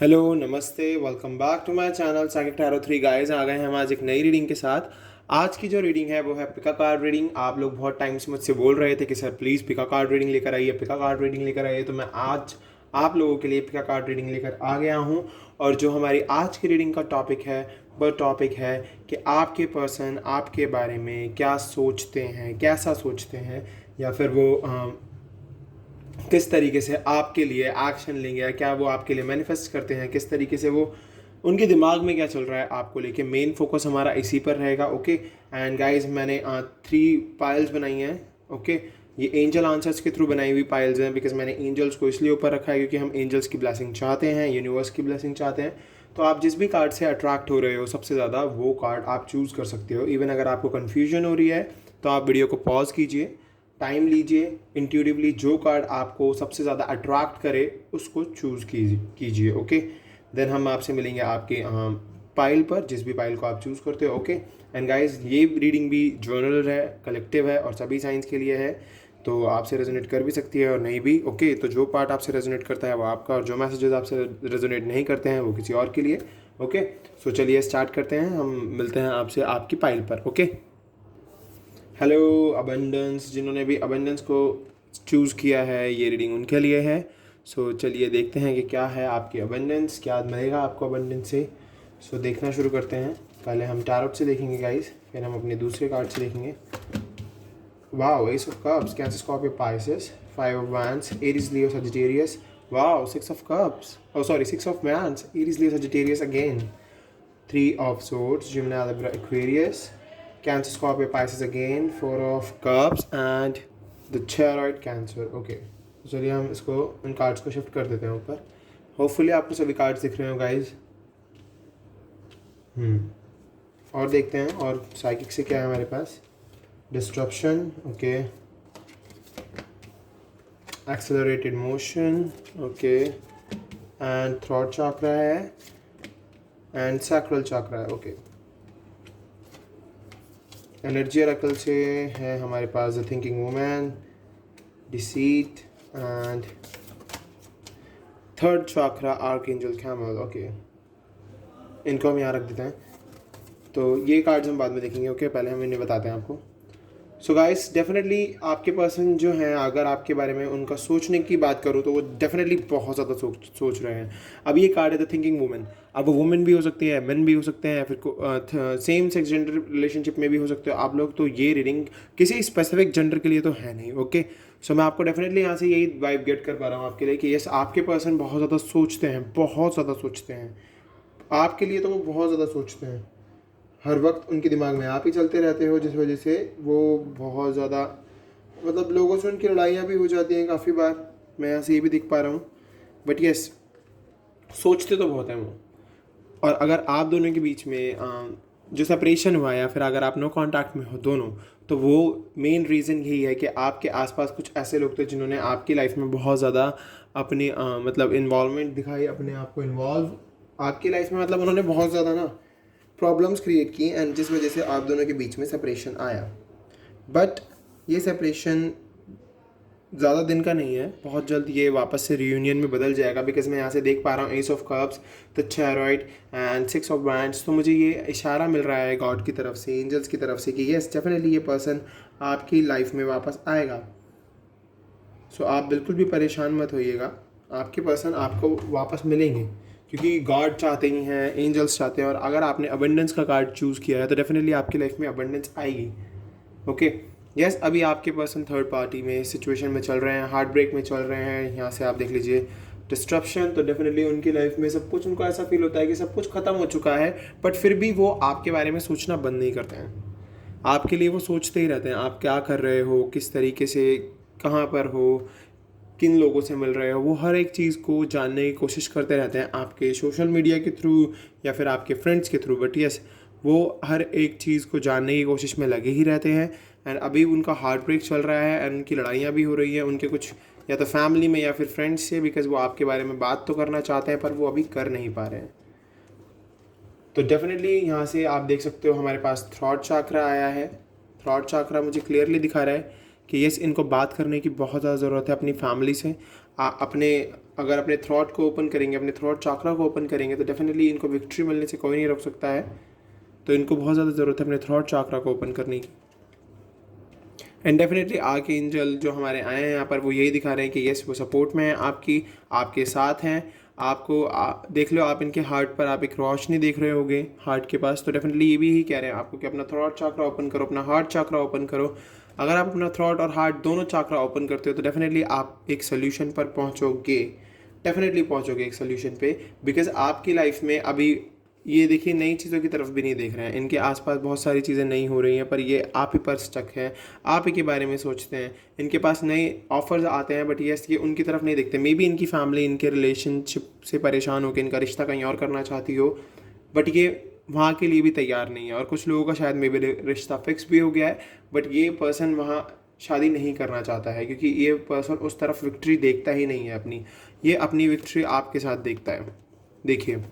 Hello नमस्ते, welcome back to my channel psychic tarot 3 guys. आ गए हैं हम आज एक नई रीडिंग के साथ। आज की जो रीडिंग है वो है पिका कार्ड रीडिंग। आप लोग बहुत टाइम से मुझसे बोल रहे थे कि sir please Pika card reading लेकर आइए, पिका कार्ड रीडिंग लेकर आइए। तो मैं आज आप लोगों के लिए पिका कार्ड रीडिंग लेकर आ गया हूँ। और जो हमारी आज की रीडिंग का टॉपिक है वो टॉपिक है कि आपके पर्सन आपके बारे में क्या सोचते हैं, कैसा सोचते हैं, या फिर वो किस तरीके से आपके लिए एक्शन लेंगे, या क्या वो आपके लिए मैनिफेस्ट करते हैं, किस तरीके से वो उनके दिमाग में क्या चल रहा है आपको लेके। मेन फोकस हमारा इसी पर रहेगा। ओके एंड गाइस, मैंने 3 पाइल्स बनाई हैं। ओके ये एंजल आंसर्स के थ्रू बनाई हुई पाइल्स हैं, बिकॉज मैंने एंजल्स को इसलिए ऊपर रखा है क्योंकि हम एंजल्स की ब्लेसिंग चाहते हैं, यूनिवर्स की ब्लेसिंग चाहते हैं। तो आप जिस भी कार्ड से अट्रैक्ट हो रहे हो सबसे ज़्यादा, वो कार्ड आप चूज़ कर सकते हो। इवन अगर आपको कन्फ्यूजन हो रही है तो आप वीडियो को पॉज कीजिए, टाइम लीजिए, इंट्यूटिवली जो कार्ड आपको सबसे ज़्यादा अट्रैक्ट करे उसको चूज़ कीजिए। ओके देन हम आपसे मिलेंगे आपके पाइल पर, जिस भी पाइल को आप चूज़ करते हो। ओके एंड गाइस, ये रीडिंग भी जर्नल है, कलेक्टिव है और सभी साइंस के लिए है, तो आपसे रेजोनेट कर भी सकती है और नहीं भी। ओके तो जो पार्ट आपसे रेजोनेट करता है वो आपका, और जो मैसेजेस आपसे रेजोनेट नहीं करते हैं वो किसी और के लिए। ओके सो चलिए स्टार्ट करते हैं, हम मिलते हैं आपसे आपकी पाइल पर। ओके हेलो अबंडेंस, जिन्होंने भी अबंडेंस को चूज़ किया है ये रीडिंग उनके लिए है। सो चलिए देखते हैं कि क्या है आपकी अबंडेंस, क्या मिलेगा आपको अबंडेंस से। सो देखना शुरू करते हैं। पहले हम टैरोट से देखेंगे गाइस, फिर हम अपने दूसरे कार्ड से देखेंगे। Wow, S of cups, Cancer, Scorpio, Pisces, 5 of wands, Aries, Leo, Sagittarius. Wow, 6 of cups, oh sorry, 6 of wands, Aries, Leo, Sagittarius again. 3 of swords, Gemini, Libra, Aquarius, Cancer, Scorpio, Pisces again, 4 of cups and the chariot, Cancer. Okay चलिए हम इसको इन cards को shift कर देते हैं ऊपर। Hopefully आपको सभी कार्ड्स दिख रहे हो गाइज। और देखते हैं और साइकिक से क्या है हमारे पास। Disruption, okay, accelerated motion, okay, and throat chakra है एंड सैक्रल चक्रा है। ओके एनर्जी ऑरेकल से है हमारे पास the thinking woman, deceit and third chakra archangel Camael. Okay इनको हम यहाँ रख देते हैं, तो ये कार्ड्स हम बाद में देखेंगे। ओके पहले हम इन्हें बताते हैं आपको। सो गाइस, डेफिनेटली आपके पर्सन जो हैं, अगर आपके बारे में उनका सोचने की बात करूँ तो वो डेफिनेटली बहुत ज़्यादा सोच रहे हैं। अब ये कार्ड है द थिंकिंग वुमन। अब वो वुमेन भी हो सकती है, मेन भी हो सकते हैं, या फिर सेम सेक्स जेंडर रिलेशनशिप में भी हो सकते हो आप लोग। तो ये रीडिंग किसी स्पेसिफिक जेंडर के लिए तो है नहीं। ओके सो मैं आपको डेफिनेटली यहाँ से यही वाइब गेट कर पा रहा हूँ आपके लिए कि यस, आपके पर्सन बहुत ज़्यादा सोचते हैं, बहुत ज़्यादा सोचते हैं आपके लिए। तो वो बहुत ज़्यादा सोचते हैं, हर वक्त उनके दिमाग में आप ही चलते रहते हो, जिस वजह से वो बहुत ज़्यादा, मतलब लोगों से उनकी लड़ाइयाँ भी हो जाती हैं काफ़ी बार, मैं यहाँ से ये भी दिख पा रहा हूँ। बट यस, सोचते तो बहुत हैं वो। और अगर आप दोनों के बीच में जो सेपरेशन हुआ, या फिर अगर आप नो कांटेक्ट में हो दोनों, तो वो मेन रीज़न यही है कि आपके आसपास कुछ ऐसे लोग थे जिन्होंने आपकी लाइफ में बहुत ज़्यादा अपनी मतलब इन्वॉल्वमेंट दिखाई, अपने आप को इन्वॉल्व आपकी लाइफ में, मतलब उन्होंने बहुत ज़्यादा ना प्रॉब्लम्स क्रिएट की, एंड जिस वजह से आप दोनों के बीच में सेपरेशन आया। बट ये सेपरेशन ज़्यादा दिन का नहीं है, बहुत जल्द ये वापस से रियूनियन में बदल जाएगा, बिकॉज मैं यहाँ से देख पा रहा हूँ S of cups, the chariot and 6 of wands. तो मुझे ये इशारा मिल रहा है गॉड की तरफ से, एंजल्स की तरफ से, कि यस डेफिनेटली ये पर्सन आपकी लाइफ में वापस आएगा। सो आप बिल्कुल भी परेशान मत होइएगा, आपके पर्सन आपको वापस मिलेंगे, क्योंकि गॉड चाहते ही हैं, एंजल्स चाहते हैं। और अगर आपने अबंडेंस का कार्ड चूज़ किया है तो डेफिनेटली आपकी लाइफ में अबंडेंस आएगी। ओके यस, अभी आपके पर्सन थर्ड पार्टी में सिचुएशन में चल रहे हैं, हार्ट ब्रेक में चल रहे हैं। यहाँ से आप देख लीजिए डिस्ट्रप्शन, तो डेफिनेटली उनकी लाइफ में सब कुछ, उनको ऐसा फील होता है कि सब कुछ ख़त्म हो चुका है, बट फिर भी वो आपके बारे में सोचना बंद नहीं करते हैं। आपके लिए वो सोचते ही रहते हैं, आप क्या कर रहे हो, किस तरीके से, कहाँ पर हो, किन लोगों से मिल रहे हो, वो हर एक चीज़ को जानने की कोशिश करते रहते हैं, आपके सोशल मीडिया के थ्रू या फिर आपके फ्रेंड्स के थ्रू। बट यस, वो हर एक चीज़ को जानने की कोशिश में लगे ही रहते हैं। एंड अभी उनका हार्ट ब्रेक चल रहा है, एंड उनकी लड़ाइयाँ भी हो रही हैं उनके कुछ, या तो फैमिली में या फिर फ्रेंड्स से, बिकॉज वो आपके बारे में बात तो करना चाहते हैं पर वो अभी कर नहीं पा रहे हैं। तो डेफिनेटली यहाँ से आप देख सकते हो हमारे पास थ्रॉट चक्रा आया है। थ्रॉट चक्रा मुझे क्लियरली दिखा रहा है कि यस, इनको बात करने की बहुत ज़्यादा ज़रूरत है अपनी फैमिली से, अपने अगर अपने थ्रॉट को ओपन करेंगे, अपने थ्रॉट चाकरा को ओपन करेंगे तो डेफिनेटली इनको विक्ट्री मिलने से कोई नहीं रोक सकता है। तो इनको बहुत ज़्यादा ज़रूरत है अपने थ्रॉट चाकरा को ओपन करने की। एंड डेफिनेटली आर्कएंजल जो हमारे आए हैं यहाँ पर वो यही दिखा रहे हैं कि यस वो सपोर्ट में है आपकी, आपके साथ हैं। आपको देख लो, आप इनके हार्ट पर आप एक रोशनी देख रहे होगे हार्ट के पास। तो डेफिनेटली ये भी ही कह रहे हैं आपको कि अपना थ्रॉट चाकरा ओपन करो, अपना हार्ट चाकरा ओपन करो। अगर आप अपना थ्रॉट और हार्ट दोनों चाकरा ओपन करते हो तो डेफिनेटली आप एक सोल्यूशन पर पहुँचोगे, डेफिनेटली पहुँचोगे एक सोल्यूशन पे। बिकॉज आपकी लाइफ में अभी ये देखिए नई चीज़ों की तरफ भी नहीं देख रहे हैं, इनके आसपास बहुत सारी चीज़ें नई हो रही हैं पर ये आप ही पर स्टक है, आप ही के बारे में सोचते हैं। इनके पास नए ऑफर्स आते हैं बट यस ये उनकी तरफ नहीं देखते। मे बी इनकी फैमिली इनके रिलेशनशिप से परेशान होकर इनका रिश्ता कहीं और करना चाहती हो, बट ये वहाँ के लिए भी तैयार नहीं है। और कुछ लोगों का शायद मे बी रिश्ता फिक्स भी हो गया है बट ये पर्सन वहाँ शादी नहीं करना चाहता है, क्योंकि ये पर्सन उस तरफ विक्ट्री देखता ही नहीं है अपनी, ये अपनी विक्ट्री आपके साथ देखता है। देखिए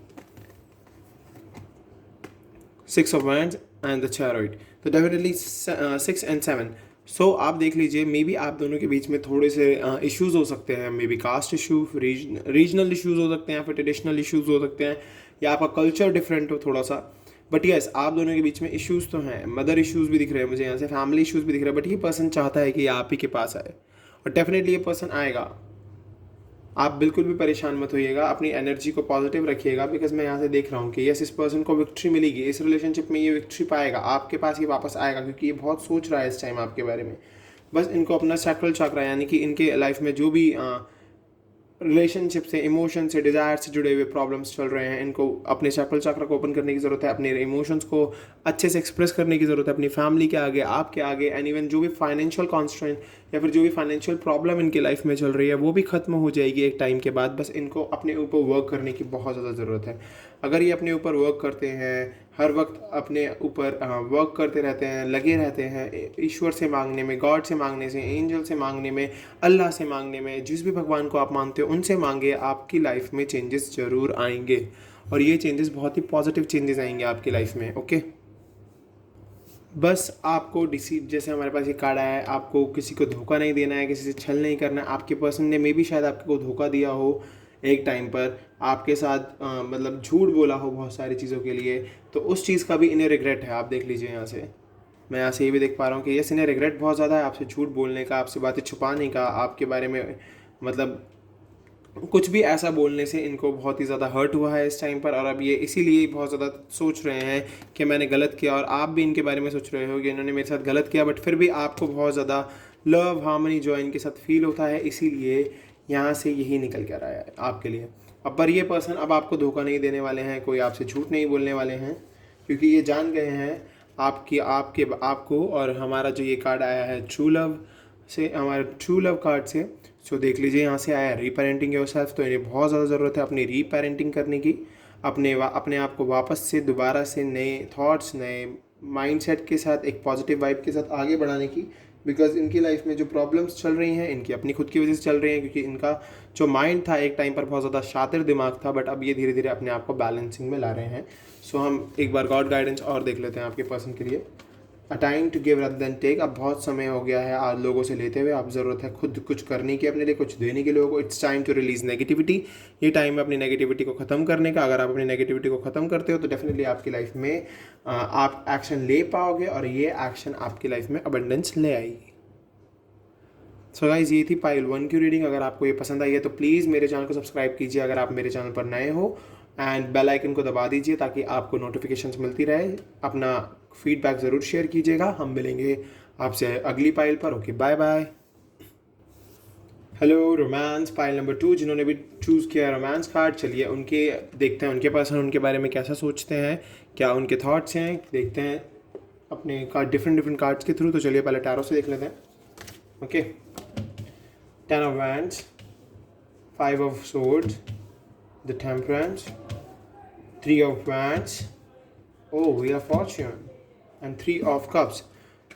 6 of Wands एंड द चैरोट, तो डेफिनेटली 6 and 7। सो आप देख लीजिए मे बी आप दोनों के बीच में थोड़े से इश्यूज़ हो सकते हैं, may be caste issue, regional issues हो सकते हैं, फिर ट्रेडिशनल इश्यूज़ हो सकते हैं, या आपका कल्चर डिफरेंट हो थोड़ा सा। बट यस आप दोनों के बीच में इश्यूज़ तो हैं, मदर इश्यूज़ भी दिख रहे हैं मुझे यहाँ से, फैमिली इश्यूज़ भी दिख रहे हैं। बट ये पर्सन चाहता है कि आप ही के पास आए और डेफिनेटली ये पर्सन आएगा। आप बिल्कुल भी परेशान मत होइएगा, अपनी एनर्जी को पॉजिटिव रखिएगा। बिकॉज मैं यहाँ से देख रहा हूँ कि यस इस पर्सन को विक्ट्री मिलेगी, इस रिलेशनशिप में ये विक्ट्री पाएगा, आपके पास ये वापस आएगा, क्योंकि ये बहुत सोच रहा है इस टाइम आपके बारे में। बस इनको अपना सैक्रल चक्र यानी कि इनके लाइफ में जो भी रिलेशनशिप से, इमोशन से, डिज़ायर से जुड़े हुए प्रॉब्लम्स चल रहे हैं, इनको अपने सैक्रल चक्र को ओपन करने की ज़रूरत है, अपने इमोशंस को अच्छे से एक्सप्रेस करने की ज़रूरत है अपनी फैमिली के आगे, आपके आगे। एंड इवन जो भी फाइनेंशियल कॉन्स्ट्रेंट या फिर जो भी फाइनेंशियल प्रॉब्लम इनके लाइफ में चल रही है वो भी ख़त्म हो जाएगी एक टाइम के बाद। बस इनको अपने ऊपर वर्क करने की बहुत ज़्यादा ज़रूरत है। अगर ये अपने ऊपर वर्क करते हैं, हर वक्त अपने ऊपर वर्क करते रहते हैं, लगे रहते हैं ईश्वर से मांगने में, गॉड से मांगने से, एंजल से मांगने में, अल्लाह से मांगने में, जिस भी भगवान को आप मानते हो उनसे मांगे, आपकी लाइफ में चेंजेस ज़रूर आएंगे। और ये चेंजेस बहुत ही पॉजिटिव चेंजेस आएंगे आपकी लाइफ में। ओके, बस आपको डिसीव, जैसे हमारे पास ये कार्ड आया है, आपको किसी को धोखा नहीं देना है, किसी से छल नहीं करना है। आपके पर्सन ने मे भी शायद आपको धोखा दिया हो एक टाइम पर, आपके साथ मतलब झूठ बोला हो बहुत सारी चीज़ों के लिए, तो उस चीज़ का भी इन्हें रिग्रेट है। आप देख लीजिए यहाँ से, मैं यहाँ से ये भी देख पा रहा हूँ कि यस इन्हें रिग्रेट बहुत ज़्यादा है आपसे झूठ बोलने का, आपसे बातें छुपाने का, आपके बारे में मतलब कुछ भी ऐसा बोलने से इनको बहुत ही ज़्यादा हर्ट हुआ है इस टाइम पर। और अब ये इसीलिए बहुत ज़्यादा सोच रहे हैं कि मैंने गलत किया, और आप भी इनके बारे में सोच रहे हो कि इन्होंने मेरे साथ गलत किया, बट फिर भी आपको बहुत ज़्यादा लव हार्मनी जो इनके साथ फील होता है, इसीलिए यहाँ से यही निकल कर आया है आपके लिए। अब पर ये पर्सन अब आपको धोखा नहीं देने वाले हैं, कोई आपसे झूठ नहीं बोलने वाले हैं, क्योंकि ये जान गए हैं आपको। और हमारा जो ये कार्ड आया है ट्रू लव से, हमारे ट्रू लव कार्ड से, सो देख लीजिए यहाँ से आया रीपेरेंटिंग योरसेल्फ। तो इन्हें बहुत ज़्यादा ज़रूरत है अपनी रीपेरेंटिंग करने की, अपने आप को वापस से दोबारा से नए थॉट्स, नए माइंडसेट के साथ, एक पॉजिटिव वाइब के साथ आगे बढ़ाने की। बिकॉज इनकी लाइफ में जो प्रॉब्लम्स चल रही हैं इनकी अपनी खुद की वजह से चल रही हैं, क्योंकि इनका जो माइंड था एक टाइम पर बहुत ज़्यादा शातिर दिमाग था, बट अब ये धीरे धीरे अपने आप को बैलेंसिंग में ला रहे हैं। सो हम एक बार गॉड गाइडेंस और देख लेते हैं आपके पर्सन के लिए। A time to give rather than take, अब बहुत समय हो गया है आज लोगों से लेते हुए, अब ज़रूरत है खुद कुछ करने की, अपने लिए कुछ देने के लोगों को। It's time to release negativity, ये टाइम है अपनी नेगेटिविटी को ख़त्म करने का। अगर आप अपनी नेगेटिविटी को ख़त्म करते हो तो डेफिनेटली आपकी लाइफ में आप एक्शन ले पाओगे, और ये एक्शन आपकी लाइफ में अबंडेंस ले आएगी। सो गाइज ये थी पाइल 1 की रीडिंग। अगर आपको ये पसंद आई है तो प्लीज़ मेरे चैनल को सब्सक्राइब कीजिए अगर आप मेरे चैनल पर नए हो, एंड बेल आइकन को दबा दीजिए ताकि आपको नोटिफिकेशंस मिलती रहे। अपना फीडबैक ज़रूर शेयर कीजिएगा। हम मिलेंगे आपसे अगली पाइल पर। Okay, bye bye. Hello, romance pile number 2, जिन्होंने भी चूज़ किया रोमांस कार्ड, चलिए उनके देखते हैं, उनके पर्सन उनके बारे में कैसा सोचते हैं, क्या उनके थॉट्स हैं, देखते हैं अपने कार्ड डिफरेंट कार्ड्स के थ्रू। तो चलिए पहले टैरो से देख लेते हैं। Okay, 10 of Wands, 5 of Swords, the Temperance, 3 of Wands, oh Wheel of Fortune, and 3 of Cups.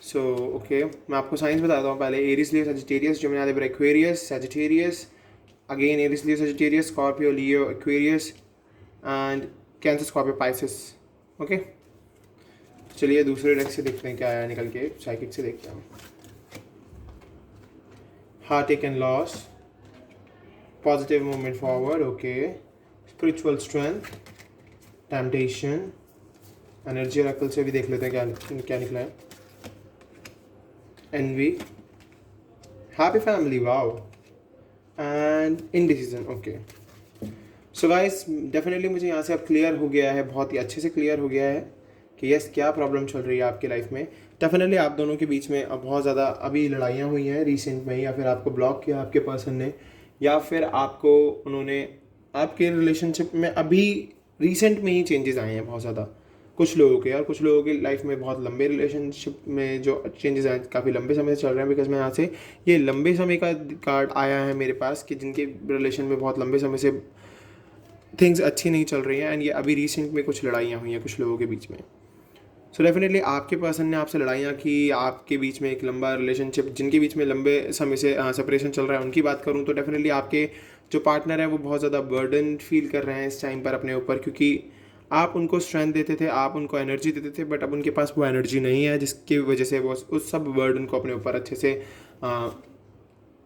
So okay, मैं आपको साइंस बताता हूँ पहले। Aries Leo Sagittarius, Gemini Libra Aquarius, Sagittarius, again Aries Leo Sagittarius, Scorpio Leo Aquarius, and cancer Scorpio Pisces. Okay, चलिए दूसरे deck से देखते हैं क्या आया निकल के, साइकिक से देखते हैं। Heartache and loss, positive movement forward, okay, spiritual strength, temptation, energy oracle से भी देख लेते हैं क्या निकला है, envy, happy family, wow, and indecision, okay. So guys definitely मुझे यहाँ से अब क्लियर हो गया है, बहुत ही अच्छे से क्लियर हो गया है कि यस क्या प्रॉब्लम चल रही है आपकी लाइफ में। डेफिनेटली आप दोनों के बीच में अब बहुत ज़्यादा अभी लड़ाइयाँ हुई हैं रिसेंट में, या फिर आपको ब्लॉक किया आपके पर्सन ने, या फिर आपको उन्होंने आपके रिलेशनशिप में अभी रिसेंट में ही चेंजेस आए हैं बहुत ज़्यादा कुछ लोगों के, और कुछ लोगों की लाइफ में बहुत लंबे रिलेशनशिप में जो चेंजेस आए काफ़ी लंबे समय से चल रहे हैं। बिकॉज मैं यहाँ से ये लंबे समय का कार्ड आया है मेरे पास कि जिनके रिलेशन में बहुत लंबे समय से थिंग्स अच्छी नहीं चल रही हैं, एंड ये अभी रिसेंट में कुछ लड़ाइयाँ हुई हैं कुछ लोगों के बीच में। सो डेफिनेटली आपके पर्सन ने आपसे लड़ाइयाँ की, आपके बीच में एक लंबा रिलेशनशिप, जिनके बीच में लंबे समय से सेपरेशन चल रहा है उनकी बात करूँ तो डेफिनेटली आपके जो पार्टनर है वो बहुत ज़्यादा बर्डन फील कर रहे हैं इस टाइम पर अपने ऊपर, क्योंकि आप उनको स्ट्रेंथ देते थे, आप उनको एनर्जी देते थे, बट अब उनके पास वो एनर्जी नहीं है, जिसकी वजह से वो उस सब बर्डन को अपने ऊपर अच्छे से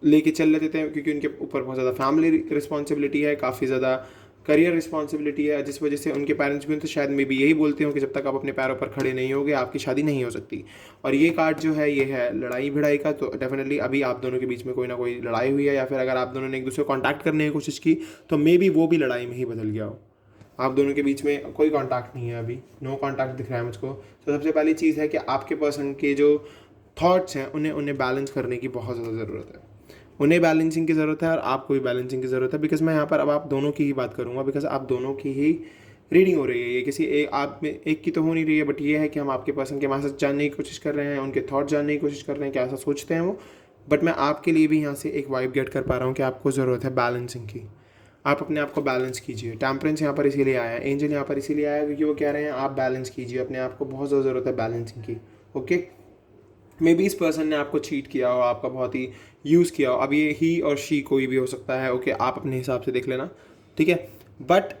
लेके चल लेते थे, क्योंकि उनके ऊपर बहुत ज़्यादा फैमिली रिस्पॉन्सिबिलिटी है, काफ़ी ज़्यादा करियर रिस्पॉन्सिबिलिटी है, जिस वजह से उनके पेरेंट्स भी तो शायद मे भी यही बोलते हो कि जब तक आप अपने पैरों पर खड़े नहीं होगे आपकी शादी नहीं हो सकती। और ये कार्ड जो है ये है लड़ाई भिड़ाई का, तो डेफिनेटली अभी आप दोनों के बीच में कोई ना कोई लड़ाई हुई है, या फिर अगर आप दोनों ने एक दूसरे को कॉन्टैक्ट करने की कोशिश की तो मे बी वो भी लड़ाई में ही बदल गया हो। आप दोनों के बीच में कोई कॉन्टैक्ट नहीं है, अभी नो कॉन्टैक्ट दिख रहा है मुझको। तो सबसे पहली चीज़ है कि आपके पर्सन के जो थॉट्स हैं उन्हें बैलेंस करने की बहुत ज़्यादा ज़रूरत है, उन्हें बैलेंसिंग की ज़रूरत है और आपको भी बैलेंसिंग की ज़रूरत है। बिकॉज मैं यहाँ पर अब आप दोनों की ही बात करूँगा, बिकॉज आप दोनों की ही रीडिंग हो रही है, ये किसी एक आप में एक की तो हो नहीं रही है, बट ये है कि हम आपके पर्सन के मैसेज जानने की कोशिश कर रहे हैं, उनके थॉट जानने की कोशिश कर रहे हैं, क्या ऐसा सोचते हैं वो। बट मैं आपके लिए भी यहाँ से एक वाइब गेट कर पा रहा हूँ कि आपको ज़रूरत है बैलेंसिंग की, आप अपने आप को बैलेंस कीजिए। टेम्परेंस यहाँ पर इसीलिए आया है, एंजल यहाँ पर इसीलिए आया क्योंकि वो कह रहे हैं आप बैलेंस कीजिए अपने आप को, बहुत ज़्यादा ज़रूरत है बैलेंसिंग की, ओके। मे बी इस पर्सन ने आपको चीट किया हो, आपका बहुत ही यूज़ किया हो, अब ये ही और शी कोई भी हो सकता है, ओके, आप अपने हिसाब से देख लेना, ठीक है। बट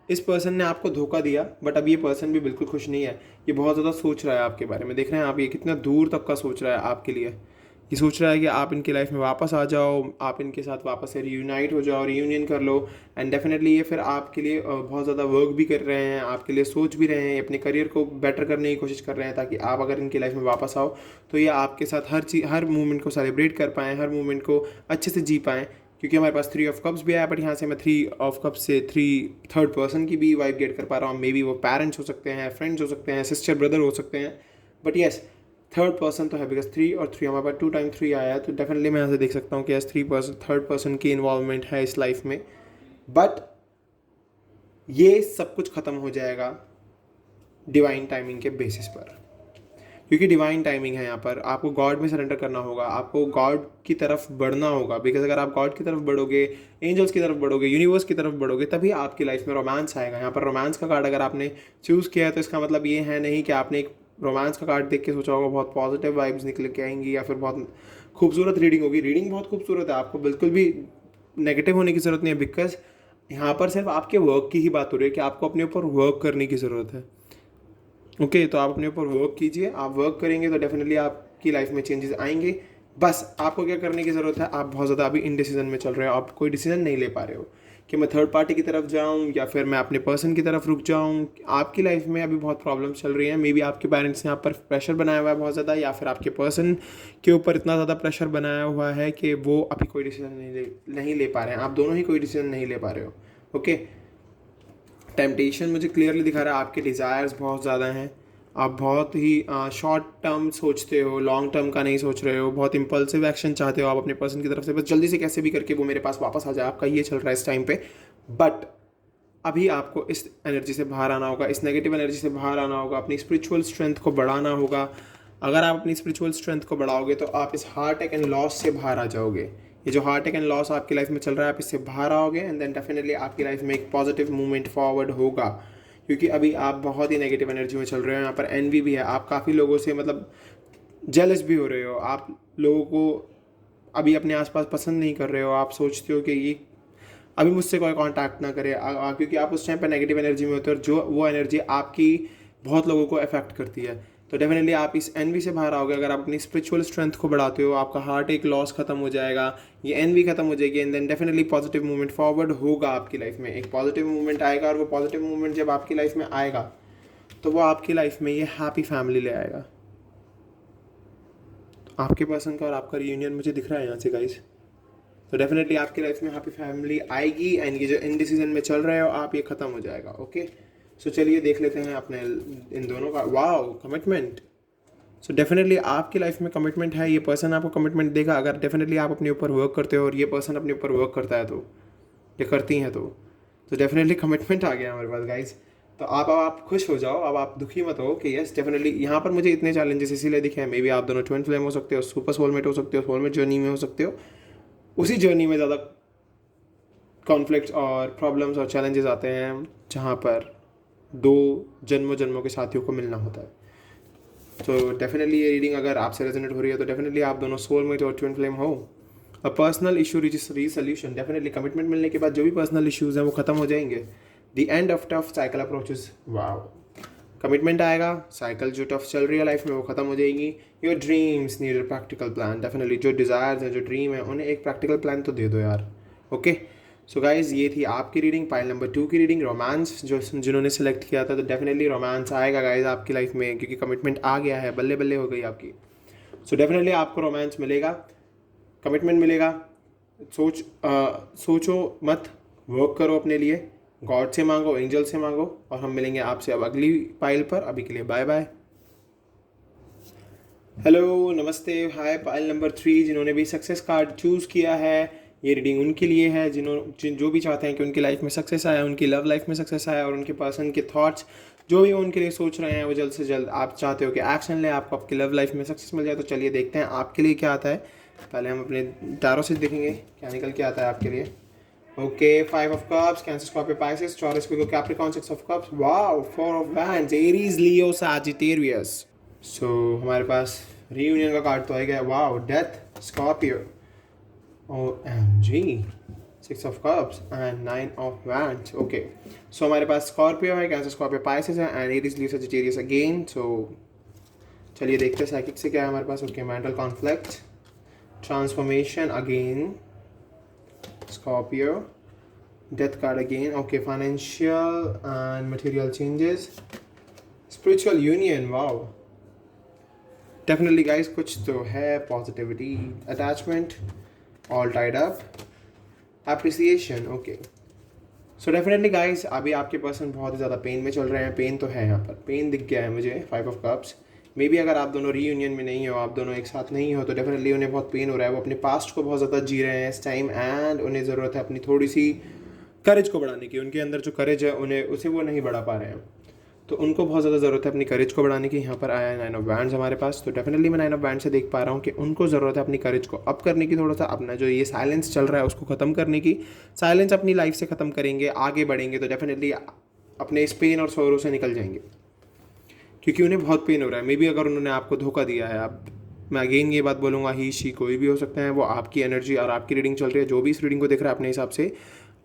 इस पर्सन ने आपको धोखा दिया, बट अब ये पर्सन भी बिल्कुल खुश नहीं है, ये बहुत ज़्यादा सोच रहा है आपके बारे में, देख रहे हैं आप ये कितना दूर तक का सोच रहा है आपके लिए। ये सोच रहा है कि आप इनकी लाइफ में वापस आ जाओ, आप इनके साथ वापस से रियूनाइट हो जाओ, रियूनियन कर लो, एंड डेफिनेटली ये फिर आपके लिए बहुत ज़्यादा वर्क भी कर रहे हैं, आपके लिए सोच भी रहे हैं, अपने करियर को बेटर करने की कोशिश कर रहे हैं, ताकि आप अगर इनकी लाइफ में वापस आओ तो ये आपके साथ हर मूवमेंट को सेलिब्रेट कर पाएँ, हर मूवमेंट को अच्छे से जी पाएँ। क्योंकि हमारे पास 3 ऑफ कप्स भी आया, बट यहाँ से मैं 3 ऑफ कप्स से 3 थर्ड पर्सन की भी वाइब गेट कर पा रहा हूँ। मे बी वो पेरेंट्स हो सकते हैं, फ्रेंड्स हो सकते हैं, सिस्टर ब्रदर हो सकते हैं, बट येस थर्ड पर्सन तो है, बिकॉज 3 और 3 हमारे पास 2 टाइम 3 आया है, तो डेफिनेटली मैं यहाँ से देख सकता हूँ कि यस थर्ड पर्सन की इन्वॉल्वमेंट है इस लाइफ में। बट ये सब कुछ ख़त्म हो जाएगा डिवाइन टाइमिंग के बेसिस पर, क्योंकि डिवाइन टाइमिंग है यहाँ पर। आपको गॉड में सरेंडर करना होगा, आपको गॉड की तरफ बढ़ना होगा, बिकॉज अगर आप गॉड की तरफ बढ़ोगे, एंजल्स की तरफ बढ़ोगे, यूनिवर्स की तरफ बढ़ोगे, तभी आपकी लाइफ में रोमांस आएगा। यहाँ पर रोमांस का कार्ड अगर आपने चूज़ किया है तो इसका मतलब ये है नहीं कि आपने एक रोमांस का कार्ड देख के सोचा होगा बहुत पॉजिटिव वाइब्स निकल के आएंगी या फिर बहुत खूबसूरत रीडिंग होगी। रीडिंग बहुत खूबसूरत है, आपको बिल्कुल भी नेगेटिव होने की ज़रूरत नहीं है, बिकॉज यहाँ पर सिर्फ आपके वर्क की ही बात हो रही है कि आपको अपने ऊपर वर्क करने की ज़रूरत है, ओके। तो आप अपने ऊपर वर्क कीजिए, आप वर्क करेंगे तो डेफिनेटली आपकी लाइफ में चेंजेस आएंगे। बस आपको क्या करने की ज़रूरत है, आप बहुत ज़्यादा अभी इनडिसीजन में चल रहे हो, आप कोई डिसीजन नहीं ले पा रहे हो कि मैं थर्ड पार्टी की तरफ जाऊं या फिर मैं अपने पर्सन की तरफ रुक जाऊं। आपकी लाइफ में अभी बहुत प्रॉब्लम्स चल रही हैं, मे बी आपके पेरेंट्स ने आप पर प्रेशर बनाया हुआ है बहुत ज़्यादा, या फिर आपके पर्सन के ऊपर इतना ज़्यादा प्रेशर बनाया हुआ है कि वो अभी कोई डिसीजन नहीं ले पा रहे हैं, आप दोनों ही कोई डिसीजन नहीं ले पा रहे हो, ओके। टेम्पटेशन मुझे क्लियरली दिखा रहा है, आपके डिज़ायर्स बहुत ज़्यादा हैं, आप बहुत ही शॉर्ट टर्म सोचते हो, लॉन्ग टर्म का नहीं सोच रहे हो, बहुत इंपल्सिव एक्शन चाहते हो आप अपने पर्सन की तरफ से, बस जल्दी से कैसे भी करके वो मेरे पास वापस आ जाए, आपका ये चल रहा है इस टाइम पे। बट अभी आपको इस एनर्जी से बाहर आना होगा, इस नेगेटिव एनर्जी से बाहर आना होगा, अपनी स्पिरिचुअल स्ट्रेंथ को बढ़ाना होगा। अगर आप अपनी स्पिरिचुअल स्ट्रेंथ को बढ़ाओगे तो आप इस हार्ट अटैक एंड लॉस से बाहर आ जाओगे। ये जो हार्ट अटैक एंड लॉस आपकी लाइफ में चल रहा है, आप इससे बाहर आओगे, एंड देन डेफिनेटली आपकी लाइफ में एक पॉजिटिव मूवमेंट फॉरवर्ड होगा, क्योंकि अभी आप बहुत ही नेगेटिव एनर्जी में चल रहे हो। यहाँ पर एनवी भी है, आप काफ़ी लोगों से मतलब जेलस भी हो रहे हो, आप लोगों को अभी अपने आसपास पसंद नहीं कर रहे हो, आप सोचते हो कि ये अभी मुझसे कोई कांटेक्ट ना करे, क्योंकि आप उस टाइम पर नेगेटिव एनर्जी में होते हो और जो वो एनर्जी आपकी बहुत लोगों को अफेक्ट करती है। तो डेफिनेटली आप इस एनवी से बाहर आओगे अगर आप अपनी स्पिरिचुअल स्ट्रेंथ को बढ़ाते हो, आपका हार्ट एक लॉस खत्म हो जाएगा, ये एनवी खत्म हो जाएगी, and then definitely positive movement forward होगा आपकी लाइफ में, एक पॉजिटिव मूवमेंट आएगा, और वो पॉजिटिव मूवमेंट जब आपकी लाइफ में आएगा तो वो आपकी लाइफ में ये हैप्पी फैमिली ले आएगा। तो आपके पर्सन का और आपका रियूनियन मुझे दिख रहा है यहाँ से गाइस, तो डेफिनेटली आपकी लाइफ में हैप्पी फैमिली आएगी, एंड ये जो इनडिसीजन में चल रहे हो आप, ये खत्म हो जाएगा। ओके, सो चलिए देख लेते हैं अपने इन दोनों का। Wow, commitment. सो डेफिनेटली आपकी लाइफ में कमिटमेंट है, ये पर्सन आपको कमिटमेंट देगा अगर डेफिनेटली आप अपने ऊपर वर्क करते हो और ये पर्सन अपने ऊपर वर्क करता है तो, ये करती हैं तो डेफिनेटली कमिटमेंट आ गया हमारे पास गाइज। तो आप खुश हो जाओ, अब आप दुखी मत हो कि यस डेफिनेटली यहाँ पर मुझे इतने चैलेंजेस इसीलिए दिखे हैं। मे बी आप दोनों ट्विन फ्लेम हो सकते हो, सुपर सोलमेट हो सकते हो, सोलमेट जर्नी में हो सकते हो, उसी जर्नी में ज़्यादा कॉन्फ्लिक्ट्स और प्रॉब्लम्स और चैलेंजेस आते हैं जहाँ पर दो जन्मों के साथियों को मिलना होता है। तो डेफिनेटली ये रीडिंग अगर आपसे रेजोनेट हो रही है तो डेफिनेटली आप दोनों सोलमेट और ट्विन फ्लेम हो। A personal issue resolution, definitely commitment मिलने के बाद जो भी पर्सनल इश्यूज हैं वो खत्म हो जाएंगे। The end of tough cycle approaches, wow, commitment आएगा, साइकिल जो टफ चल रही है लाइफ में वो खत्म हो जाएगी। Your dreams need a practical plan, definitely जो डिज़ायर्स हैं, जो ड्रीम है, उन्हें एक प्रैक्टिकल प्लान तो दे दो यार। ओके, सो गाइज ये थी आपकी रीडिंग, पाइल नंबर 2 की रीडिंग, रोमांस जो जिन्होंने सेलेक्ट किया था। तो डेफिनेटली रोमांस आएगा गाइज आपकी लाइफ में, क्योंकि कमिटमेंट आ गया है, बल्ले बल्ले हो गई आपकी। सो डेफिनेटली आपको रोमांस मिलेगा, कमिटमेंट मिलेगा। सोचो मत, वर्क करो अपने लिए, गॉड से मांगो, एंजल से मांगो, और हम मिलेंगे आपसे अब अगली पाइल पर। अभी के लिए बाय बाय। हेलो, नमस्ते, हाय। पाइल नंबर 3 जिन्होंने भी सक्सेस कार्ड चूज़ किया है, ये रीडिंग उनके लिए है जो भी चाहते हैं कि उनकी लाइफ में सक्सेस आए, उनकी लव लाइफ में सक्सेस आए, और उनके पर्सन के थॉट्स जो भी वो उनके लिए सोच रहे हैं वो जल्द से जल्द आप चाहते हो कि एक्शन ले, आपको आपकी लव लाइफ में सक्सेस मिल जाए। तो चलिए देखते हैं आपके लिए क्या आता है। पहले हम अपने टैरो से देखेंगे क्या निकल के आता है आपके लिए। Okay, 5 of cups, Cancer, Scorpio, Pisces, Taurus, Virgo, Capricorn, 6 of cups, wow, 4 of wands, Aries, Leo, Sagittarius. So हमारे पास रीयूनियन का कार्ड तो आ गया, wow, death, Scorpio, OMG, 6 of cups and 9 of wands. Okay, so हमारे पास Scorpio है, Cancer, Scorpio, Pisces है, and Aries, Leo, Sagittarius again. So चलिए देखते हैं साइकिक से क्या है हमारे पास। Okay, mental conflict, transformation again, Scorpio, death card again. Okay, financial and material changes, spiritual union, wow, definitely guys कुछ तो है, positivity, attachment, all tied up, appreciation. Okay, so definitely guys अभी आपके पर्सन बहुत ही ज़्यादा पेन में चल रहे हैं। पेन तो है यहाँ पर, पेन दिख गया है मुझे, 5 ऑफ कप्स। मे बी अगर आप दोनों रीयूनियन में नहीं हो, आप दोनों एक साथ नहीं हो, तो डेफिनेटली उन्हें बहुत पेन हो रहा है। वो अपने पास्ट को बहुत ज़्यादा जी रहे हैं इस टाइम, एंड उन्हें ज़रूरत है अपनी थोड़ी सी करेज को बढ़ाने की। उनके अंदर जो करेज है उसे वो नहीं बढ़ा पा रहे हैं, तो उनको बहुत ज़्यादा ज़रूरत है अपनी करेज को बढ़ाने की। यहाँ पर आया है 9 ऑफ वैंड्स हमारे पास, तो डेफिनेटली मैं 9 ऑफ वैंड्स से देख पा रहा हूँ कि उनको ज़रूरत है अपनी करेज को अप करने की, थोड़ा सा अपना जो ये साइलेंस चल रहा है उसको ख़त्म करने की। साइलेंस अपनी लाइफ से ख़त्म करेंगे, आगे बढ़ेंगे, तो डेफिनेटली अपने इस पेन और सौरों से निकल जाएंगे, क्योंकि उन्हें बहुत पेन हो रहा है। मे बी अगर उन्होंने आपको धोखा दिया है, आप, मैं अगेन ये बात बोलूँगा, ही शी कोई भी हो सकते हैं, वो आपकी एनर्जी और आपकी रीडिंग चल रही है। जो भी इस रीडिंग को देख रहा है अपने हिसाब से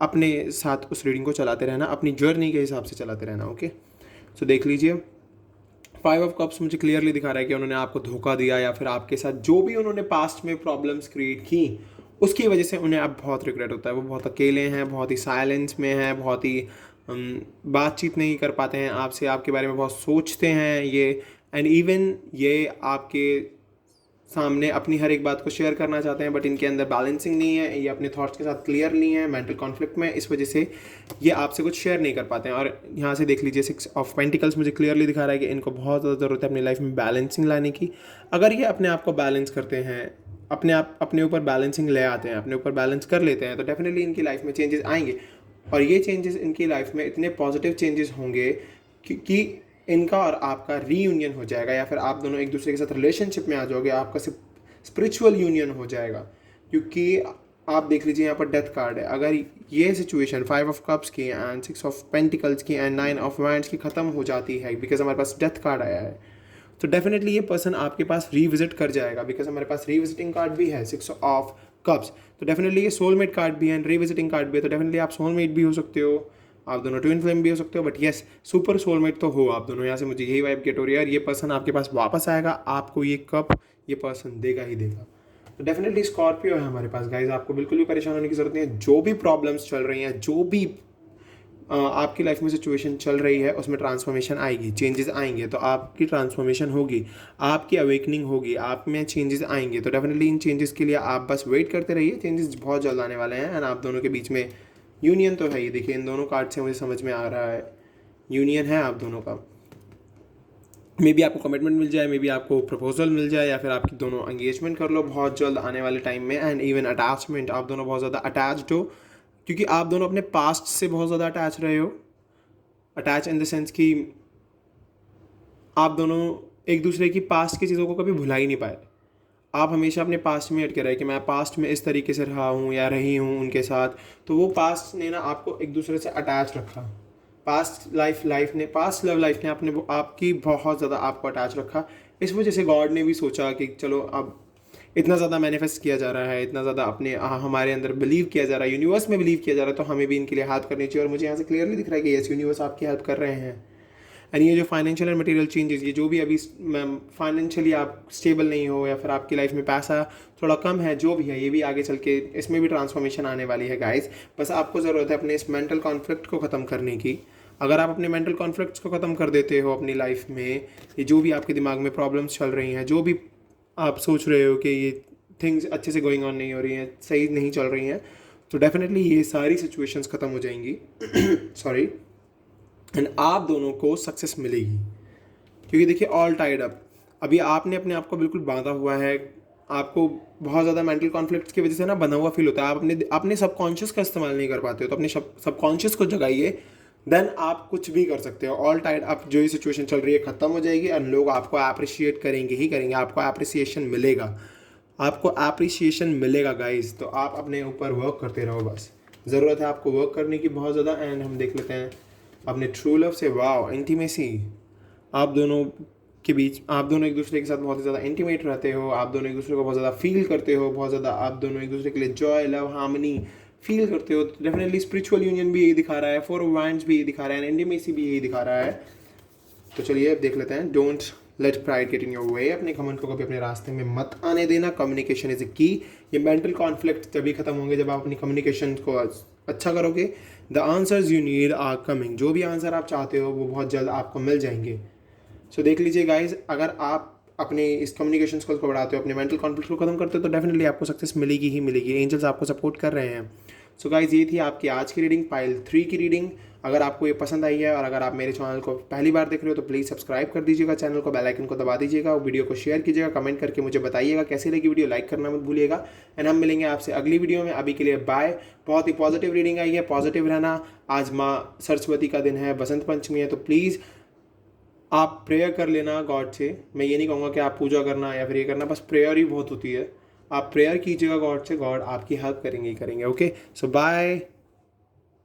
अपने साथ उस रीडिंग को चलाते रहना, अपनी जर्नी के हिसाब से चलाते रहना। ओके, सो देख लीजिए, 5 ऑफ कप्स मुझे क्लियरली दिखा रहा है कि उन्होंने आपको धोखा दिया, या फिर आपके साथ जो भी उन्होंने पास्ट में प्रॉब्लम्स क्रिएट की उसकी वजह से उन्हें अब बहुत रिग्रेट होता है। वो बहुत अकेले हैं, बहुत ही साइलेंस में हैं, बहुत ही बातचीत नहीं कर पाते हैं आपसे, आपके बारे में बहुत सोचते हैं ये, एंड इवन ये आपके सामने अपनी हर एक बात को शेयर करना चाहते हैं, बट इनके अंदर बैलेंसिंग नहीं है, ये अपने थॉट्स के साथ क्लियर नहीं है, मेंटल कॉन्फ्लिक्ट में, इस वजह से ये आपसे कुछ शेयर नहीं कर पाते हैं। और यहाँ से देख लीजिए, 6 ऑफ पेंटिकल्स मुझे क्लियरली दिखा रहा है कि इनको बहुत ज़्यादा ज़रूरत है अपनी लाइफ में बैलेंसिंग लाने की। अगर ये अपने आप को बैलेंस करते हैं, अपने ऊपर बैलेंसिंग ले आते हैं, अपने ऊपर बैलेंस कर लेते हैं, तो डेफिनेटली इनकी लाइफ में चेंजेस आएंगे, और ये चेंजेस इनकी लाइफ में इतने पॉजिटिव चेंजेस होंगे कि इनका और आपका रीयूनियन हो जाएगा, या फिर आप दोनों एक दूसरे के साथ रिलेशनशिप में आ जाओगे, आपका स्पिरिचुअल यूनियन हो जाएगा। क्योंकि आप देख लीजिए यहाँ पर डेथ कार्ड है, अगर ये सिचुएशन 5 ऑफ कप्स की एंड 6 ऑफ पेंटिकल्स की एंड 9 ऑफ वैंड्स की ख़त्म हो जाती है, बिकॉज हमारे पास डेथ कार्ड आया है, तो डेफिनेटली ये पर्सन आपके पास रीविजिट कर जाएगा, बिकॉज हमारे पास रीविजिटिंग कार्ड भी है, 6 ऑफ कप्स। तो डेफिनेटली ये सोलमेट कार्ड भी है एंड रीविजिटिंग कार्ड भी है, तो डेफिनेटली आप सोलमेट भी हो सकते हो, आप दोनों ट्विन फ्लेम भी हो सकते हो, बट येस सुपर सोलमेट तो हो आप दोनों। यहाँ से मुझे यही वाइब गेट हो रही है, और ये पर्सन आपके पास वापस आएगा, आपको ये कप ये पर्सन देगा ही देगा। तो डेफिनेटली स्कॉर्पियो है हमारे पास गाइज, आपको बिल्कुल भी परेशान होने की जरूरत नहीं है। जो भी प्रॉब्लम्स चल रही हैं, जो भी आपकी लाइफ में सिचुएशन चल रही है, उसमें ट्रांसफॉर्मेशन आएगी, चेंजेस आएंगे, तो आपकी ट्रांसफॉर्मेशन होगी, आपकी अवेकनिंग होगी, आप में चेंजेस आएंगे। तो डेफिनेटली इन चेंजेस के लिए आप बस वेट करते रहिए, चेंजेस बहुत जल्द आने वाले हैं। एंड आप दोनों के बीच में यूनियन तो है ही, देखिए इन दोनों कार्ड से मुझे समझ में आ रहा है यूनियन है आप दोनों का। मे बी आपको कमिटमेंट मिल जाए, मे बी आपको प्रपोजल मिल जाए, या फिर आपकी दोनों एंगेजमेंट कर लो बहुत जल्द आने वाले टाइम में। एंड इवन अटैचमेंट, आप दोनों बहुत ज़्यादा अटैच्ड हो, क्योंकि आप दोनों अपने पास्ट से बहुत ज़्यादा अटैच रहे हो। अटैच इन द सेंस कि आप दोनों एक दूसरे की पास्ट की चीज़ों को कभी भुला ही नहीं पाए। आप हमेशा अपने पास्ट में अटके रहे कि मैं पास्ट में इस तरीके से रहा हूँ या रही हूँ उनके साथ, तो वो पास्ट ने ना आपको एक दूसरे से अटैच रखा। पास्ट लाइफ ने, पास्ट लव लाइफ ने आपने आपकी बहुत ज़्यादा आपको अटैच रखा। इस वजह से गॉड ने भी सोचा कि चलो अब इतना ज़्यादा मैनिफेस्ट किया जा रहा है, इतना ज़्यादा अपने हमारे अंदर बिलीव किया जा रहा है, यूनिवर्स में बिलीव किया जा रहा है, तो हमें भी इनके लिए हेल्प करनी चाहिए। और मुझे यहाँ से क्लियरली दिख रहा है कि यस यूनिवर्स आपकी हेल्प कर रहे हैं। एंड ये जो फाइनेंशियल एंड मटेरियल चेंजेस, ये जो भी अभी फाइनेंशियली आप स्टेबल नहीं हो, या फिर आपकी लाइफ में पैसा थोड़ा कम है, जो भी है, ये भी आगे चल के इसमें भी ट्रांसफॉर्मेशन आने वाली है गाइस। बस आपको ज़रूरत है अपने इस मेंटल कॉन्फ्लिक्ट को ख़त्म करने की। अगर आप अपने मेंटल कॉन्फ्लिक्ट्स को ख़त्म कर देते हो अपनी लाइफ में, ये जो भी आपके दिमाग में प्रॉब्लम्स चल रही हैं, जो भी आप सोच रहे हो कि ये थिंग्स अच्छे से गोइंग ऑन नहीं हो रही हैं, सही नहीं चल रही हैं, तो डेफिनेटली ये सारी सिचुएशंस ख़त्म हो जाएंगी सॉरी। एंड आप दोनों को सक्सेस मिलेगी, क्योंकि देखिए ऑल टाइड अप, अभी आपने अपने आप को बिल्कुल बांधा हुआ है। आपको बहुत ज़्यादा मेंटल कॉन्फ्लिक्ट्स की वजह से ना बंधा हुआ फील होता है। आप अपने सबकॉन्शियस का इस्तेमाल नहीं कर पाते हो, तो अपने सबकॉन्शियस को जगाइए, देन आप कुछ भी कर सकते हो। ऑल टाइड अप जो ये सिचुएशन चल रही है ख़त्म हो जाएगी, और लोग आपको अप्रिशिएट करेंगे ही करेंगे, आपको अप्रिसिएशन मिलेगा, आपको अप्रिसिएशन मिलेगा गाइज। तो आप अपने ऊपर वर्क करते रहो, बस ज़रूरत है आपको वर्क करने की बहुत ज़्यादा। एंड हम देख लेते हैं अपने ट्रू लव से, वाओ इंटीमेसी, आप दोनों के बीच, आप दोनों एक दूसरे के साथ बहुत ही ज़्यादा इंटीमेट रहते हो, आप दोनों एक दूसरे को बहुत ज़्यादा फील करते हो, बहुत ज़्यादा आप दोनों एक दूसरे के लिए जॉय लव हार्मनी फील करते हो। डेफिनेटली स्पिरिचुअल यूनियन भी यही दिखा रहा है, 4 ऑफ वांड्स भी यही दिखा रहा है, एंड इंटीमेसी भी यही दिखा रहा है। तो चलिए अब देख लेते हैं। Don't let pride get in your way, अपने घमंड को कभी अपने रास्ते में मत आने देना। कम्युनिकेशन इज ए की। ये मेंटल कॉन्फ्लिक्ट तभी खत्म होंगे जब आप अपनी कम्युनिकेशन को अच्छा करोगे। The answers you need are coming, जो भी आंसर आप चाहते हो वो बहुत जल्द आपको मिल जाएंगे। सो देख लीजिए गाइज, अगर आप अपने इस कम्युनिकेशन स्किल्स को बढ़ाते हो, अपने मेंटल कॉन्फ्लिक्ट को खत्म करते हो, तो डेफिनेटली आपको सक्सेस मिलेगी ही मिलेगी। एंजल्स आपको सपोर्ट कर रहे हैं। सो गाइज ये थी आपकी आज की रीडिंग, पाइल 3 की रीडिंग। अगर आपको ये पसंद आई है, और अगर आप मेरे चैनल को पहली बार देख रहे हो, तो प्लीज़ सब्सक्राइब कर दीजिएगा चैनल को, बेल आइकन को दबा दीजिएगा, वीडियो को शेयर कीजिएगा, कमेंट करके मुझे बताइएगा कैसी लगी वीडियो, लाइक करना मत भूलिएगा। एंड हम मिलेंगे आपसे अगली वीडियो में। अभी के लिए बाय। बहुत ही पॉजिटिव रीडिंग आई है, पॉजिटिव रहना। आज माँ सरस्वती का दिन है, बसंत पंचमी है, तो प्लीज़ आप प्रेयर कर लेना गॉड से। मैं ये नहीं कहूँगा कि आप पूजा करना या फिर ये करना, बस प्रेयर ही बहुत होती है। आप प्रेयर कीजिएगा गॉड से, गॉड आपकी हेल्प करेंगे ही करेंगे। ओके, सो बाय।